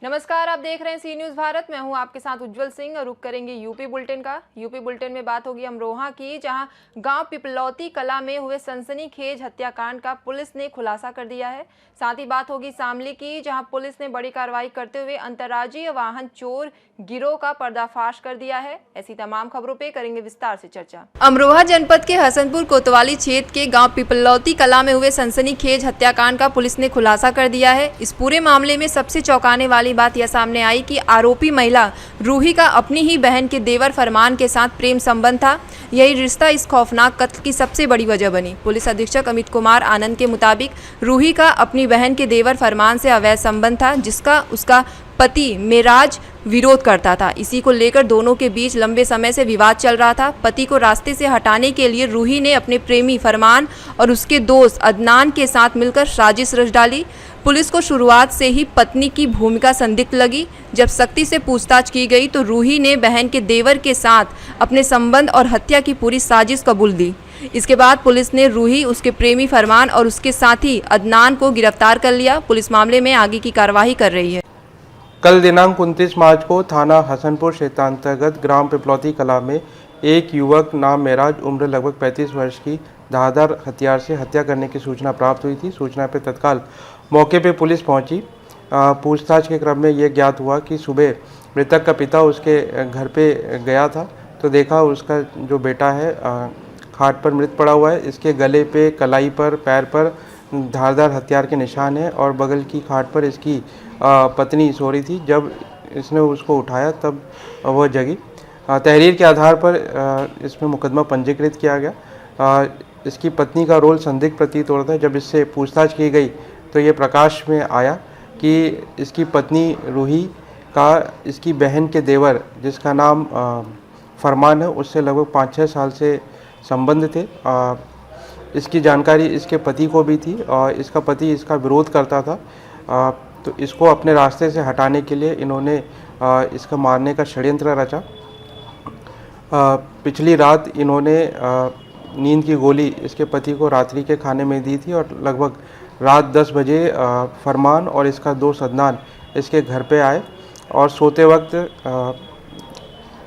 नमस्कार, आप देख रहे हैं सी न्यूज भारत। मैं हूं आपके साथ उज्जवल सिंह और रुक करेंगे यूपी बुलेटिन का। यूपी बुलेटिन में बात होगी अमरोहा की, जहां गांव पिपलौती कला में हुए सनसनीखेज हत्याकांड का पुलिस ने खुलासा कर दिया है। साथ ही बात होगी शामली की, जहां पुलिस ने बड़ी कार्रवाई करते हुए अंतर्राज्यीय वाहन चोर गिरोह का पर्दाफाश कर दिया है। ऐसी तमाम खबरों पे करेंगे विस्तार से चर्चा। अमरोहा जनपद के हसनपुर कोतवाली क्षेत्र के गांव पिपलौती कला में हुए सनसनीखेज हत्याकांड का पुलिस ने खुलासा कर दिया है। इस पूरे मामले में सबसे चौंकाने वाली बात यह सामने आई कि आरोपी महिला रूही का अपनी ही बहन के देवर फरमान के साथ प्रेम संबंध था। यही रिश्ता इस खौफनाक कत्ल की सबसे बड़ी वजह बनी। पुलिस अधीक्षक अमित कुमार आनंद के मुताबिक रूही का अपनी बहन के देवर फरमान से अवैध संबंध था, जिसका उसका पति मेराज विरोध करता था। इसी को लेकर दोनों के बीच लंबे समय से विवाद चल रहा था। पति को रास्ते से हटाने के लिए रूही ने अपने प्रेमी फरमान और उसके दोस्त अदनान के साथ मिलकर साजिश रच डाली। पुलिस को शुरुआत से ही पत्नी की भूमिका संदिग्ध लगी। जब सख्ती से पूछताछ की गई तो रूही ने बहन के देवर के साथ अपने संबंध और हत्या की पूरी साजिश कबूल दी। इसके बाद पुलिस ने रूही, उसके प्रेमी फरमान और उसके साथी अदनान को गिरफ्तार कर लिया। पुलिस मामले में आगे की कार्यवाही कर रही है। कल दिनांक 29 मार्च को थाना हसनपुर क्षेत्रांतर्गत ग्राम पिपलौती कला में एक युवक नाम मेराज उम्र लगभग 35 वर्ष की धारदार हथियार से हत्या करने की सूचना प्राप्त हुई थी। सूचना पर तत्काल मौके पर पुलिस पहुंची। पूछताछ के क्रम में यह ज्ञात हुआ कि सुबह मृतक का पिता उसके घर पे गया था तो देखा उसका जो बेटा है खाट पर मृत पड़ा हुआ है। इसके गले पे, कलाई पर, पैर पर धारदार हथियार के निशान हैं और बगल की खाट पर इसकी पत्नी सो रही थी। जब इसने उसको उठाया तब वह जगी। तहरीर के आधार पर इसमें मुकदमा पंजीकृत किया गया। इसकी पत्नी का रोल संदिग्ध प्रतीत हो रहा था। जब इससे पूछताछ की गई तो ये प्रकाश में आया कि इसकी पत्नी रूही का इसकी बहन के देवर, जिसका नाम फरमान है, उससे लगभग 5-6 साल से संबंध थे। इसकी जानकारी इसके पति को भी थी और इसका पति इसका विरोध करता था। तो इसको अपने रास्ते से हटाने के लिए इन्होंने इसका मारने का षड्यंत्र रचा। पिछली रात इन्होंने नींद की गोली इसके पति को रात्रि के खाने में दी थी और लगभग रात 10 बजे फरमान और इसका दोस्त अदनान इसके घर पे आए और सोते वक्त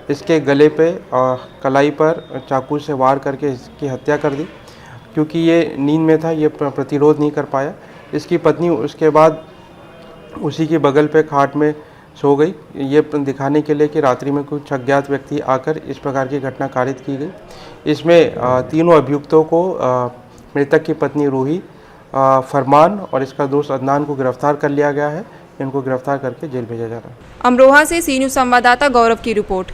इसके गले पे कलाई पर चाकू से वार करके इसकी हत्या कर दी। क्योंकि ये नींद में था, ये प्रतिरोध नहीं कर पाया। इसकी पत्नी उसके बाद उसी के बगल पे खाट में सो गई, ये दिखाने के लिए कि रात्रि में कुछ अज्ञात व्यक्ति आकर इस प्रकार की घटना कारित की गई। इसमें तीनों अभियुक्तों को, मृतक की पत्नी रूही, फरमान और इसका दोस्त अदनान को गिरफ्तार कर लिया गया है। इनको गिरफ्तार करके जेल भेजा जा रहा है। अमरोहा से सी न्यूज संवाददाता गौरव की रिपोर्ट।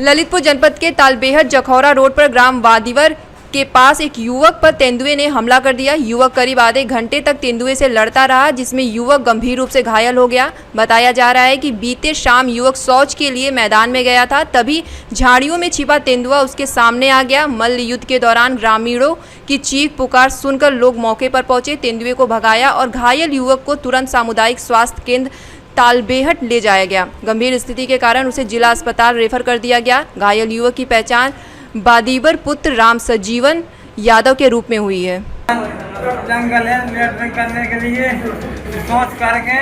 ललितपुर जनपद के तालबेहट जखौरा रोड पर ग्राम वादीवर के पास एक युवक पर तेंदुए ने हमला कर दिया। युवक करीब आधे घंटे तक तेंदुए से लड़ता रहा, जिसमें युवक गंभीर रूप से घायल हो गया। बताया जा रहा है कि बीते शाम युवक शौच के लिए मैदान में गया था, तभी झाड़ियों में छिपा तेंदुआ उसके सामने आ गया। मल्ल युद्ध के दौरान ग्रामीणों की चीख पुकार सुनकर लोग मौके पर पहुंचे, तेंदुए को भगाया और घायल युवक को तुरंत सामुदायिक स्वास्थ्य केंद्र तालबेहट ले जाया गया। गंभीर स्थिति के कारण उसे जिला अस्पताल रेफर कर दिया गया। घायल युवक की पहचान बादीबर पुत्र राम सजीवन यादव के रूप में हुई है। जंगल है लेटरिंग करने के लिए सोच करके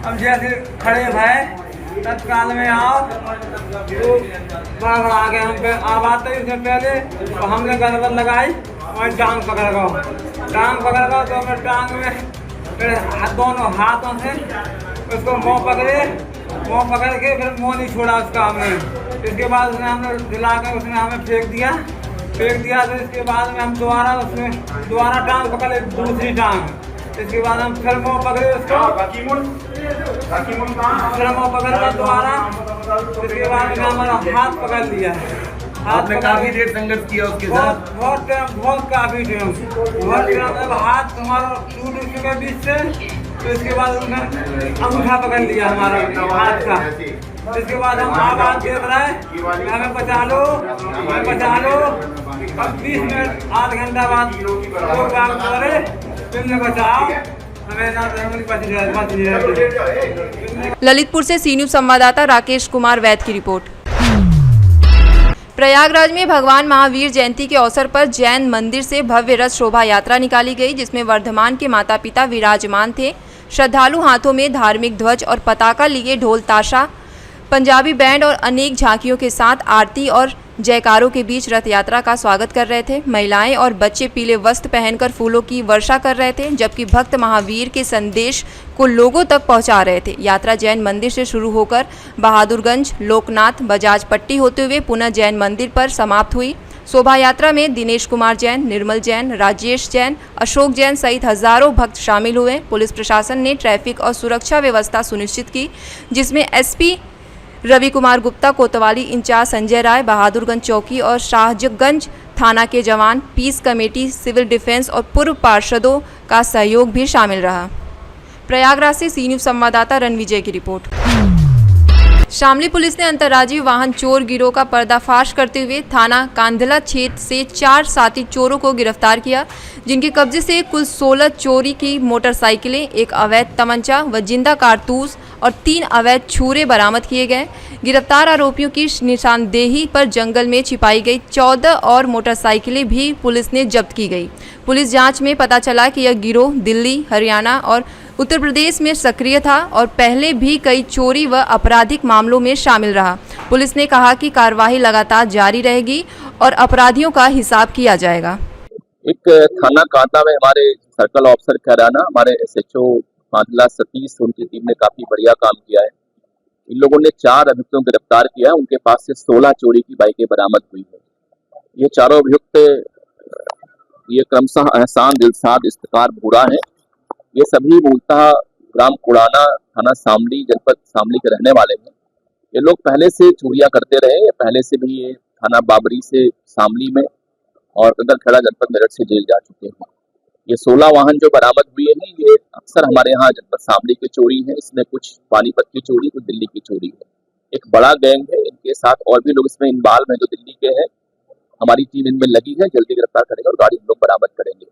अब जैसे खड़े भय तत्काल में आओ तो बड़ा गए। हम पे आवाज तो इससे पहले तो हमने गड़बड़ लगाई और टांग पकड़ गो तो मैं टांग में दोनों हाथों से उसको मुँह पकड़ के फिर मुँह नहीं छोड़ा उसका हमने। इसके बाद उसने हमें दिला कर उसने हमें फेंक दिया तो इसके बाद में हम दोबारा टांग पकड़े, दूसरी टांग। इसके बाद हम फिर मुँह पकड़े उसको, फिर मुँह पकड़ कर दोबारा। इसके बाद में हमारा हाथ पकड़ लिया। आपने काफी देर संघर्ष किया उसके साथ? बहुत काफी टाइम हाथ हमारा टूट चुके बीच से। तो इसके बाद उसने अंगूठा पकड़ लिया हमारा हाथ का। इसके बाद हम आवाज देख रहे हैं हमें बचा लो। अब 20 मिनट आध घंटा बाद लोग काम करे तुमने बचाओ हमें। ललितपुर से सी न्यूज संवाददाता राकेश कुमार वैद की रिपोर्ट। प्रयागराज में भगवान महावीर जयंती के अवसर पर जैन मंदिर से भव्य रथ शोभा यात्रा निकाली गई, जिसमें वर्धमान के माता पिता विराजमान थे। श्रद्धालु हाथों में धार्मिक ध्वज और पताका लिए ढोल ताशा, पंजाबी बैंड और अनेक झांकियों के साथ आरती और जयकारों के बीच रथ यात्रा का स्वागत कर रहे थे। महिलाएं और बच्चे पीले वस्त्र पहनकर फूलों की वर्षा कर रहे थे, जबकि भक्त महावीर के संदेश को लोगों तक पहुंचा रहे थे। यात्रा जैन मंदिर से शुरू होकर बहादुरगंज, लोकनाथ, बजाज पट्टी होते हुए पुनः जैन मंदिर पर समाप्त हुई। शोभा यात्रा में दिनेश कुमार जैन, निर्मल जैन, राजेश जैन, अशोक जैन सहित हजारों भक्त शामिल हुए। पुलिस प्रशासन ने ट्रैफिक और सुरक्षा व्यवस्था सुनिश्चित की, जिसमें एसपी रवि कुमार गुप्ता, कोतवाली इंचार्ज संजय राय, बहादुरगंज चौकी और शाहजगंज थाना के जवान, पीस कमेटी, सिविल डिफेंस और पूर्व पार्षदों का सहयोग भी शामिल रहा। प्रयागराज से सी न्यूज़ संवाददाता रणविजय की रिपोर्ट। शामली पुलिस ने अंतर्राज्यीय वाहन चोर गिरोह का पर्दाफाश करते हुए थाना कांधला क्षेत्र से 4 साथी चोरों को गिरफ्तार किया, जिनके कब्जे से कुल 16 चोरी की मोटरसाइकिलें, 1 अवैध तमंचा व जिंदा कारतूस और 3 अवैध छुरे बरामद किए गए। गिरफ्तार आरोपियों की निशानदेही पर जंगल में छिपाई गई 14 और मोटरसाइकिलें भी पुलिस ने जब्त की गई। पुलिस जांच में पता चला कि यह गिरोह दिल्ली, हरियाणा और उत्तर प्रदेश में सक्रिय था और पहले भी कई चोरी व आपराधिक मामलों में शामिल रहा। पुलिस ने कहा कि कार्रवाई लगातार जारी रहेगी और अपराधियों का हिसाब किया जाएगा। एक थाना कांता में हमारे सर्कल ऑफिसर खैराना, हमारे एसएचओ कांधला सतीश, उनकी टीम ने काफी बढ़िया काम किया है। इन लोगों ने 4 अभियुक्तों को गिरफ्तार किया है। उनके पास से 16 चोरी की बाइकें बरामद हुई है। ये चारों अभियुक्त ये क्रमशः एहसान, दिलसाद, इफ्तिकार, भूरा है। ये सभी मूलतः ग्राम कुड़ाना, थाना शामली, जनपद शामली के रहने वाले हैं। ये लोग पहले से चोरियां करते रहे। पहले से भी ये थाना बाबरी से शामली में और कदरखेड़ा जनपद मेरठ से जेल जा चुके हैं। ये 16 वाहन जो बरामद हुए हैं, ये अक्सर हमारे यहाँ जनपद शामली की चोरी है। इसमें कुछ पानीपत की चोरी, कुछ दिल्ली की चोरी है। एक बड़ा गैंग है, इनके साथ और भी लोग इसमें इन्वॉल्व हैं जो दिल्ली के हैं। हमारी टीम इनमें लगी है, जल्दी गिरफ्तार करेंगे और गाड़ी हम लोग बरामद करेंगे।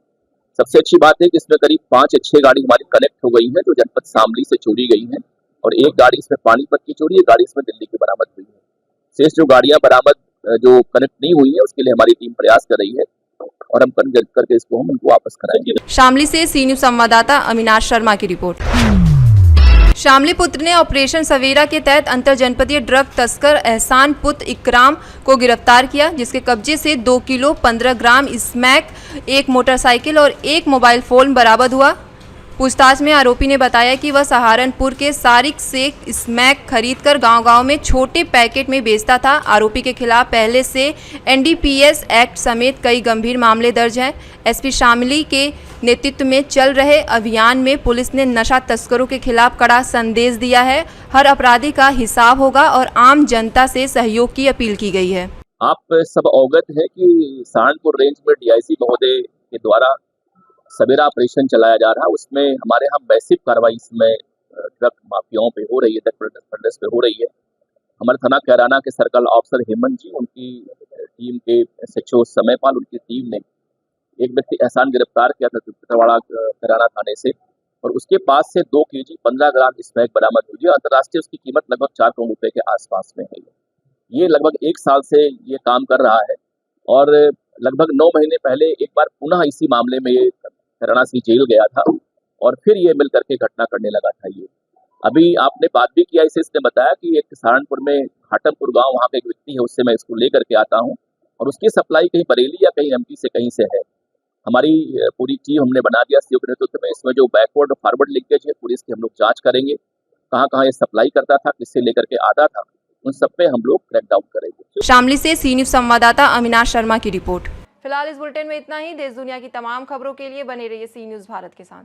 सबसे अच्छी बात है कि इसमें करीब 5 या 6 गाड़ी हमारी कनेक्ट हो गई है जो जनपद शामली से चोरी गई है, और एक गाड़ी इसमें पानीपत की चोरी, एक गाड़ी इसमें दिल्ली की बरामद हुई है। शेष जो गाड़ियां बरामद जो कनेक्ट नहीं हुई है, उसके लिए हमारी टीम प्रयास कर रही है और हम करके इसको हम उनको वापस कराएंगे। शामली से सी न्यूज़ संवाददाता अविनाश शर्मा की रिपोर्ट। शामली पुत्र ने ऑपरेशन सवेरा के तहत अंतर जनपदीय ड्रग तस्कर एहसान पुत्र इकराम को गिरफ्तार किया, जिसके कब्जे से 2 किलो 15 ग्राम स्मैक, 1 मोटरसाइकिल और 1 मोबाइल फोन बरामद हुआ। पूछताछ में आरोपी ने बताया कि वह सहारनपुर के सारिक से स्मैक खरीदकर गांव-गांव में छोटे पैकेट में बेचता था। आरोपी के खिलाफ पहले से एनडीपीएस एक्ट समेत कई गंभीर मामले दर्ज हैं। एसपी शामली के नेतृत्व में चल रहे अभियान में पुलिस ने नशा तस्करों के खिलाफ कड़ा संदेश दिया है। हर अपराधी का हिसाब होगा और आम जनता से सहयोग की अपील की गई है। आप सब अवगत है कि सहारनपुर रेंज में डीआईसी महोदय के द्वारा सवेरा ऑपरेशन चलाया जा रहा है। उसमें हमारे यहाँ मैसिव कार्रवाई इसमें ड्रग माफियाओं पे हो रही है, ड्रग प्रदर्शन पे हो रही है। हमारे थाना कैराना के सर्कल ऑफिसर हेमंत जी, उनकी टीम के एसएचओ समयपाल, उनकी टीम ने एक व्यक्ति एहसान गिरफ्तार किया था पिपरवाड़ा कैराना थाने से, और उसके पास से 2 केजी 15 ग्राम स्मैक बरामद हुई है। अंतर्राष्ट्रीय उसकी कीमत लगभग 4 करोड़ रुपए के आसपास में है। ये लगभग 1 साल से ये काम कर रहा है और लगभग 9 महीने पहले एक बार पुनः इसी मामले में ये कैराना से जेल गया था और फिर ये मिल करके घटना करने लगा था। ये अभी आपने बात भी किया इसे, इसने बताया कि एक सहारनपुर में घाटमपुर गांव, वहाँ पे एक व्यक्ति है, उससे मैं इसको लेकर के आता हूँ और उसकी सप्लाई कहीं बरेली या कहीं एमपी से कहीं से है। हमारी पूरी टीम हमने बना दिया सीओ के नेतृत्व में। इसमें जो बैकवर्ड फॉरवर्ड लिंकेज है पुलिस की हम लोग जाँच करेंगे, कहाँ कहाँ ये सप्लाई करता था, किससे लेकर के आता था, उन सब पे हम लोग क्रैकडाउन करेंगे। शामली से सी न्यूज़ संवाददाता अविनाश शर्मा की रिपोर्ट। फिलहाल इस बुलेटिन में इतना ही। देश दुनिया की तमाम खबरों के लिए बने रहिए सी न्यूज़ भारत के साथ।